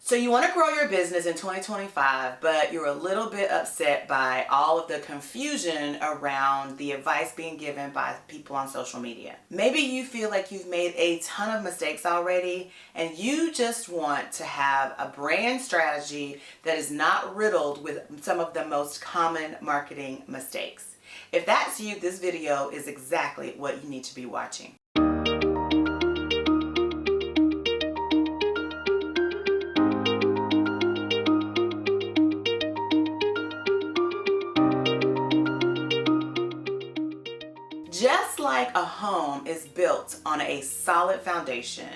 So you want to grow your business in 2025, but you're a little bit upset by all of the confusion around the advice being given by people on social media. Maybe you feel like you've made a ton of mistakes already and you just want to have a brand strategy that is not riddled with some of the most common marketing mistakes. If that's you, this video is exactly what you need to be watching. Just like a home is built on a solid foundation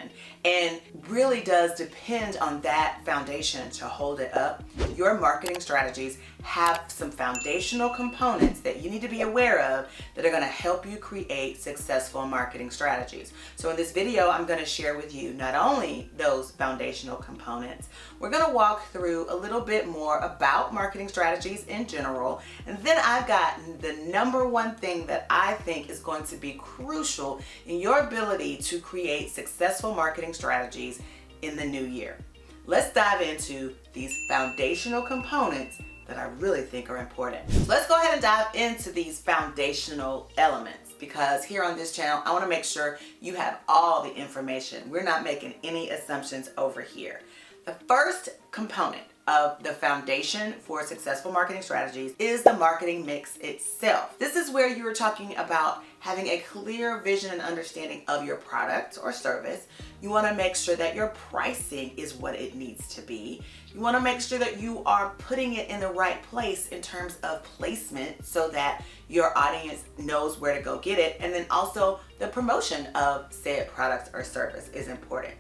and really does depend on that foundation to hold it up, your marketing strategies have some foundational components that you need to be aware of that are going to help you create successful marketing strategies. So in this video, I'm going to share with you not only those foundational components, we're going to walk through a little bit more about marketing strategies in general, and then I've got the number one thing that I think is going to be crucial in your ability to create successful marketing strategies in the new year. Let's dive into these foundational components that I really think are important. Let's go ahead and dive into these foundational elements, because here on this channel, I want to make sure you have all the information. We're not making any assumptions over here. The first component of the foundation for successful marketing strategies is the marketing mix itself. This is where you are talking about having a clear vision and understanding of your product or service. You want to make sure that your pricing is what it needs to be. You want to make sure that you are putting it in the right place in terms of placement so that your audience knows where to go get it. And then also the promotion of said product or service is important.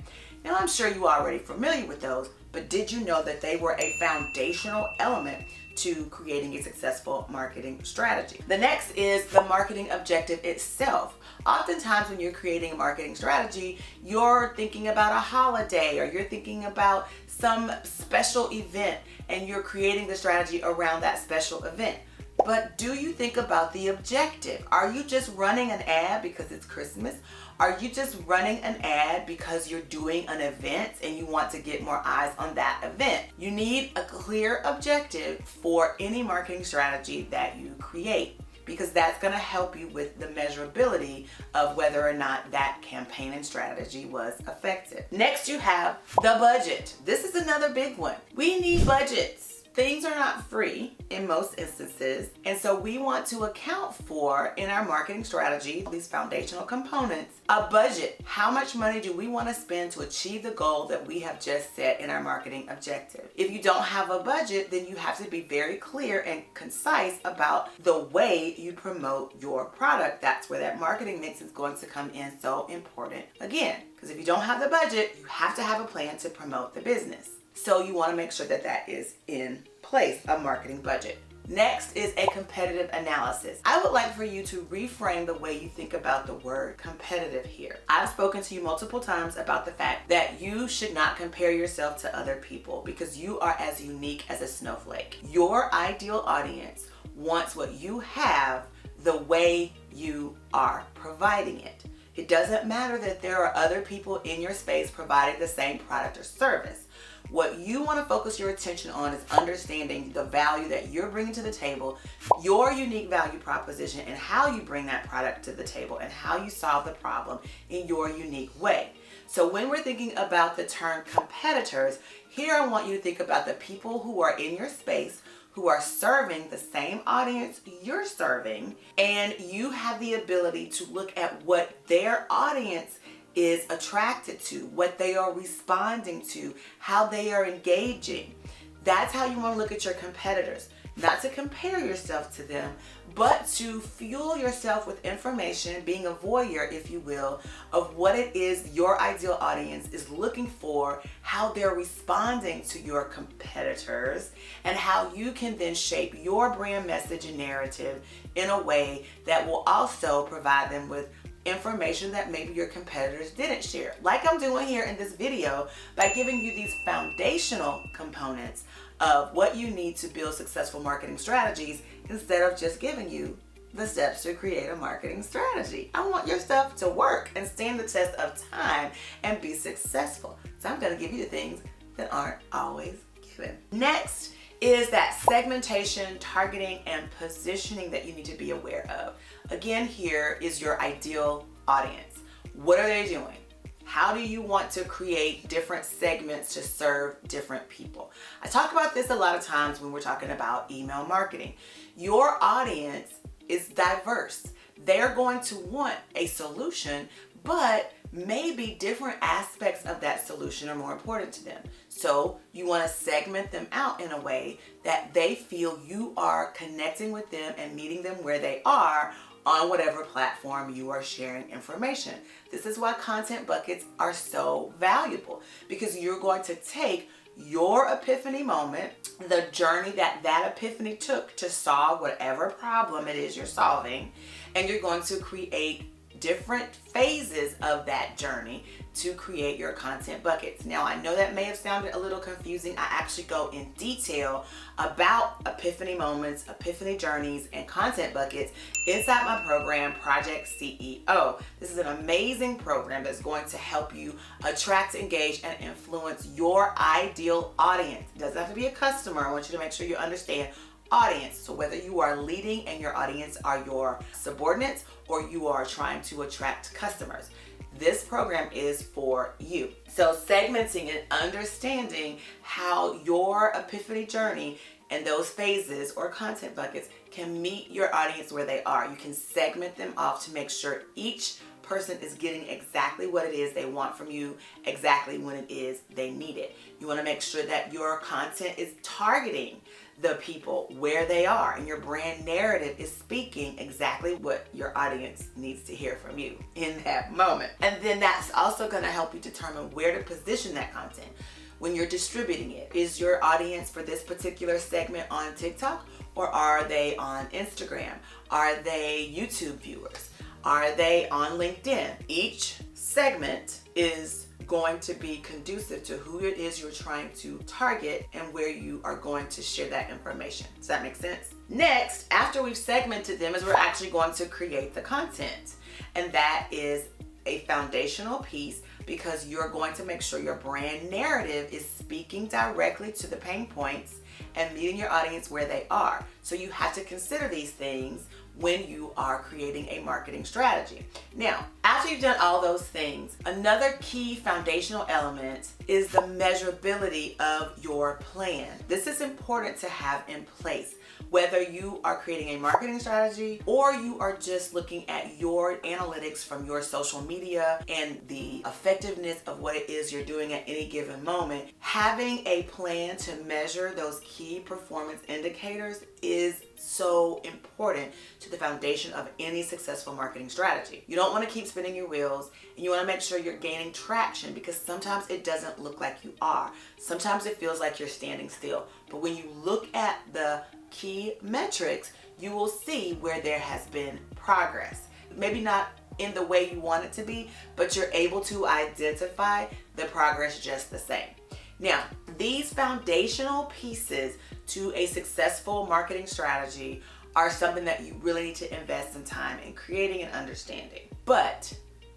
Now, I'm sure you are already familiar with those, but did you know that they were a foundational element to creating a successful marketing strategy? The next is the marketing objective itself. Oftentimes when you're creating a marketing strategy, you're thinking about a holiday or you're thinking about some special event and you're creating the strategy around that special event. But do you think about the objective? Are you just running an ad because it's Christmas? Are you just running an ad because you're doing an event and you want to get more eyes on that event? You need a clear objective for any marketing strategy that you create, because that's going to help you with the measurability of whether or not that campaign and strategy was effective. Next, you have the budget. This is another big one. We need budgets. Things are not free in most instances, and so we want to account for, in our marketing strategy, these foundational components, a budget. How much money do we want to spend to achieve the goal that we have just set in our marketing objective? If you don't have a budget, then you have to be very clear and concise about the way you promote your product. That's where that marketing mix is going to come in so important. Again, because if you don't have the budget, you have to have a plan to promote the business. So you want to make sure that that is in place, a marketing budget. Next is a competitive analysis. I would like for you to reframe the way you think about the word competitive here. I've spoken to you multiple times about the fact that you should not compare yourself to other people because you are as unique as a snowflake. Your ideal audience wants what you have the way you are providing it. It doesn't matter that there are other people in your space providing the same product or service. What you want to focus your attention on is understanding the value that you're bringing to the table, your unique value proposition, and how you bring that product to the table and how you solve the problem in your unique way. So when we're thinking about the term competitors, here I want you to think about the people who are in your space, who are serving the same audience you're serving, and you have the ability to look at what their audience is attracted to, what they are responding to, how they are engaging. That's how you want to look at your competitors. Not to compare yourself to them, but to fuel yourself with information, being a voyeur, if you will, of what it is your ideal audience is looking for, how they're responding to your competitors, and how you can then shape your brand message and narrative in a way that will also provide them with information that maybe your competitors didn't share, like I'm doing here in this video by giving you these foundational components of what you need to build successful marketing strategies instead of just giving you the steps to create a marketing strategy. I want your stuff to work and stand the test of time and be successful. So I'm going to give you the things that aren't always given. Next is that segmentation, targeting, and positioning that you need to be aware of. Again, here is your ideal audience. What are they doing? How do you want to create different segments to serve different people? I talk about this a lot of times when we're talking about email marketing. Your audience is diverse. They're going to want a solution, but maybe different aspects of that solution are more important to them. So you want to segment them out in a way that they feel you are connecting with them and meeting them where they are on whatever platform you are sharing information. This is why content buckets are so valuable, because you're going to take your epiphany moment, the journey that epiphany took to solve whatever problem it is you're solving, and you're going to create different phases of that journey to create your content buckets. Now, I know that may have sounded a little confusing. I actually go in detail about epiphany moments, epiphany journeys, and content buckets inside my program, Project CEO. This is an amazing program that's going to help you attract, engage, and influence your ideal audience. It doesn't have to be a customer. I want you to make sure you understand audience. So whether you are leading and your audience are your subordinates or you are trying to attract customers, this program is for you. So segmenting and understanding how your epiphany journey and those phases or content buckets can meet your audience where they are. You can segment them off to make sure each person is getting exactly what it is they want from you, exactly when it is they need it. You want to make sure that your content is targeting the people where they are, and your brand narrative is speaking exactly what your audience needs to hear from you in that moment. And then that's also going to help you determine where to position that content when you're distributing it. Is your audience for this particular segment on TikTok, or are they on Instagram? Are they YouTube viewers? Are they on LinkedIn? Each segment is going to be conducive to who it is you're trying to target and where you are going to share that information. Does that make sense? Next, after we've segmented them, is we're actually going to create the content. And that is a foundational piece, because you're going to make sure your brand narrative is speaking directly to the pain points and meeting your audience where they are. So you have to consider these things when you are creating a marketing strategy. Now, after you've done all those things, another key foundational element is the measurability of your plan. This is important to have in place, whether you are creating a marketing strategy or you are just looking at your analytics from your social media and the effectiveness of what it is you're doing at any given moment. Having a plan to measure those key performance indicators is so important to the foundation of any successful marketing strategy. You don't want to keep spinning your wheels, and you want to make sure you're gaining traction, because sometimes it doesn't look like you are. Sometimes it feels like you're standing still. But when you look at the key metrics, you will see where there has been progress. Maybe not in the way you want it to be, but you're able to identify the progress just the same. Now, these foundational pieces to a successful marketing strategy are something that you really need to invest some time in creating and understanding. But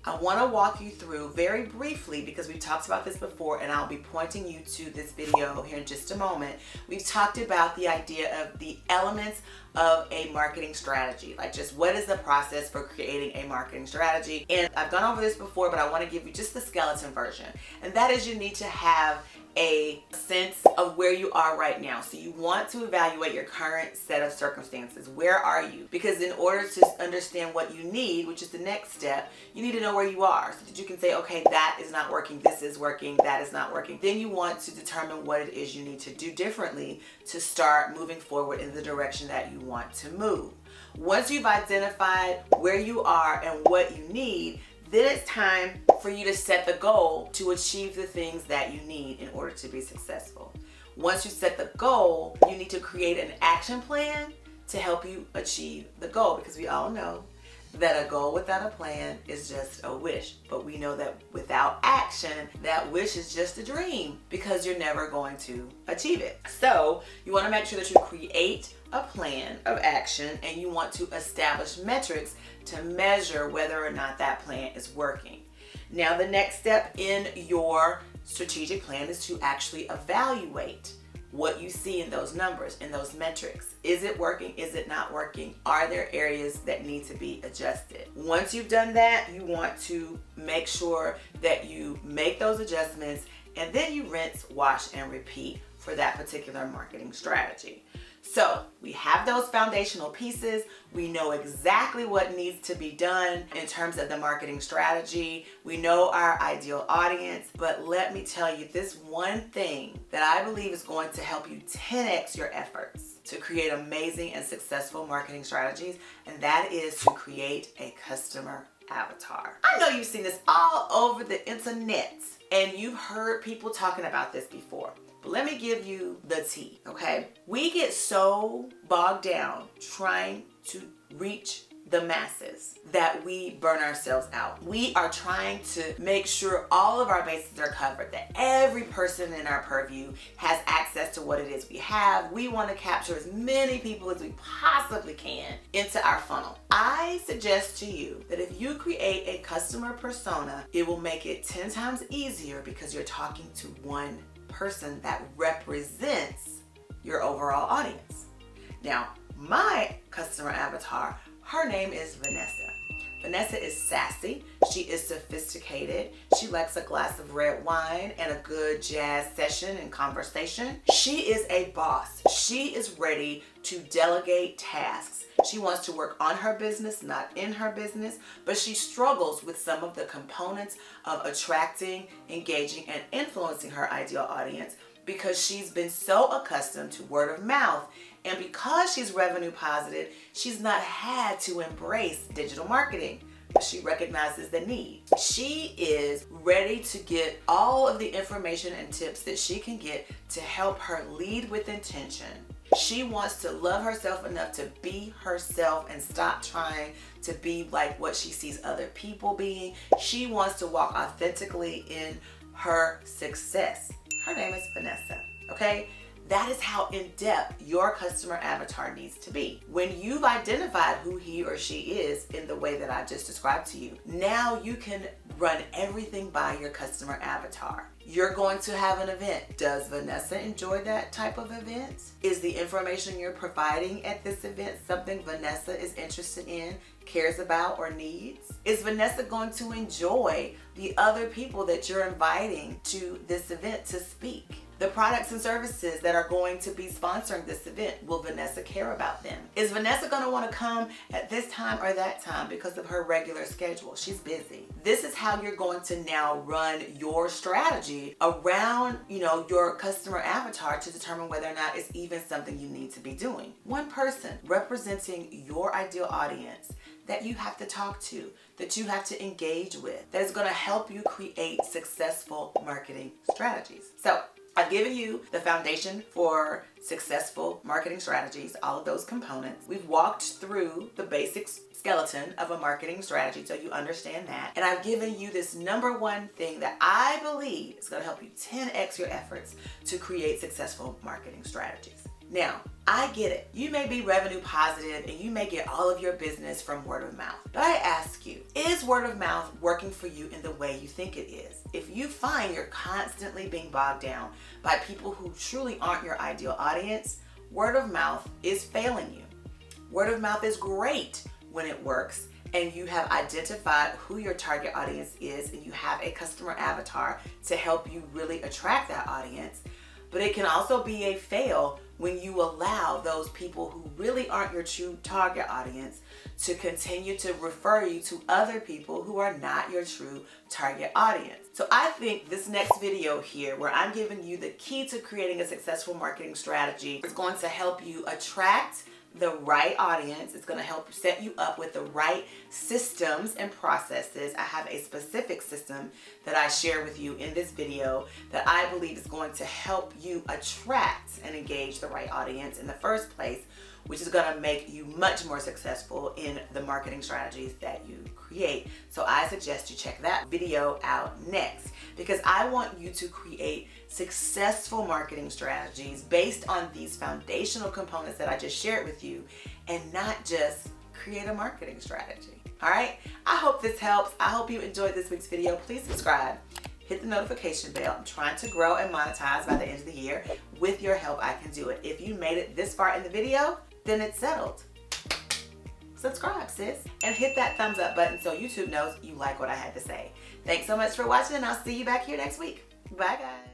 I want to walk you through very briefly, because we've talked about this before, and I'll be pointing you to this video here in just a moment. We've talked about the idea of the elements of a marketing strategy, like just what is the process for creating a marketing strategy. And I've gone over this before, but I want to give you just the skeleton version. And that is, you need to have a sense of where you are right now. So you want to evaluate your current set of circumstances. Where are you? Because in order to understand what you need, which is the next step, you need to know where you are, so that you can say, okay, that is not working, this is working, that is not working. Then you want to determine what it is you need to do differently to start moving forward in the direction that you want to move. Once you've identified where you are and what you need, then it's time for you to set the goal to achieve the things that you need in order to be successful. Once you set the goal, you need to create an action plan to help you achieve the goal, because we all know that a goal without a plan is just a wish. But we know that without action, that wish is just a dream, because you're never going to achieve it. So you want to make sure that you create a plan of action, and you want to establish metrics to measure whether or not that plan is working. Now, the next step in your strategic plan is to actually evaluate what you see in those numbers, in those metrics. Is it working? Is it not working? Are there areas that need to be adjusted? Once you've done that, you want to make sure that you make those adjustments, and then you rinse, wash, and repeat for that particular marketing strategy. So we have those foundational pieces. We know exactly what needs to be done in terms of the marketing strategy. We know our ideal audience, but let me tell you this one thing that I believe is going to help you 10x your efforts to create amazing and successful marketing strategies, and that is to create a customer avatar. I know you've seen this all over the internet, and you've heard people talking about this before. But let me give you the tea, okay? We get so bogged down trying to reach the masses that we burn ourselves out. We are trying to make sure all of our bases are covered, that every person in our purview has access to what it is we have. We want to capture as many people as we possibly can into our funnel. I suggest to you that if you create a customer persona, it will make it 10 times easier because you're talking to one person that represents your overall audience. Now, my customer avatar, her name is Vanessa. Vanessa is sassy. She is sophisticated. She likes a glass of red wine and a good jazz session and conversation. She is a boss. She is ready to delegate tasks. She wants to work on her business, not in her business, but she struggles with some of the components of attracting, engaging, and influencing her ideal audience because she's been so accustomed to word of mouth. And because she's revenue positive, she's not had to embrace digital marketing, but she recognizes the need. She is ready to get all of the information and tips that she can get to help her lead with intention. She wants to love herself enough to be herself and stop trying to be like what she sees other people being. She wants to walk authentically in her success. Her name is Vanessa, okay? That is how in-depth your customer avatar needs to be. When you've identified who he or she is in the way that I just described to you, now you can run everything by your customer avatar. You're going to have an event. Does Vanessa enjoy that type of event? Is the information you're providing at this event something Vanessa is interested in, cares about, or needs? Is Vanessa going to enjoy the other people that you're inviting to this event to speak? The products and services that are going to be sponsoring this event, will Vanessa care about them? Is Vanessa going to want to come at this time or that time because of her regular schedule? She's busy. This is how you're going to now run your strategy around, your customer avatar to determine whether or not it's even something you need to be doing. One person representing your ideal audience that you have to talk to, that you have to engage with, that is going to help you create successful marketing strategies. So I've given you the foundation for successful marketing strategies, all of those components. We've walked through the basic skeleton of a marketing strategy so you understand that. And I've given you this number one thing that I believe is going to help you 10x your efforts to create successful marketing strategies. Now, I get it. You may be revenue positive and you may get all of your business from word of mouth. But I ask you, is word of mouth working for you in the way you think it is? If you find you're constantly being bogged down by people who truly aren't your ideal audience, word of mouth is failing you. Word of mouth is great when it works and you have identified who your target audience is and you have a customer avatar to help you really attract that audience. But it can also be a fail when you allow those people who really aren't your true target audience to continue to refer you to other people who are not your true target audience. So I think this next video here, where I'm giving you the key to creating a successful marketing strategy, is going to help you attract the right audience. It's going to help set you up with the right systems and processes. I have a specific system that I share with you in this video that I believe is going to help you attract and engage the right audience in the first place, which is going to make you much more successful in the marketing strategies that you create. So I suggest you check that video out next, because I want you to create successful marketing strategies based on these foundational components that I just shared with you, and not just create a marketing strategy. All right, I hope this helps. I hope you enjoyed this week's video. Please subscribe, hit hit the notification bell. I'm trying to grow and monetize by the end of the year. With your help, I can do it. If you made it this far in the video, then it's settled. Subscribe, sis, and hit that thumbs up button so YouTube knows you like what I had to say. Thanks so much for watching, and I'll see you back here next week. Bye, guys.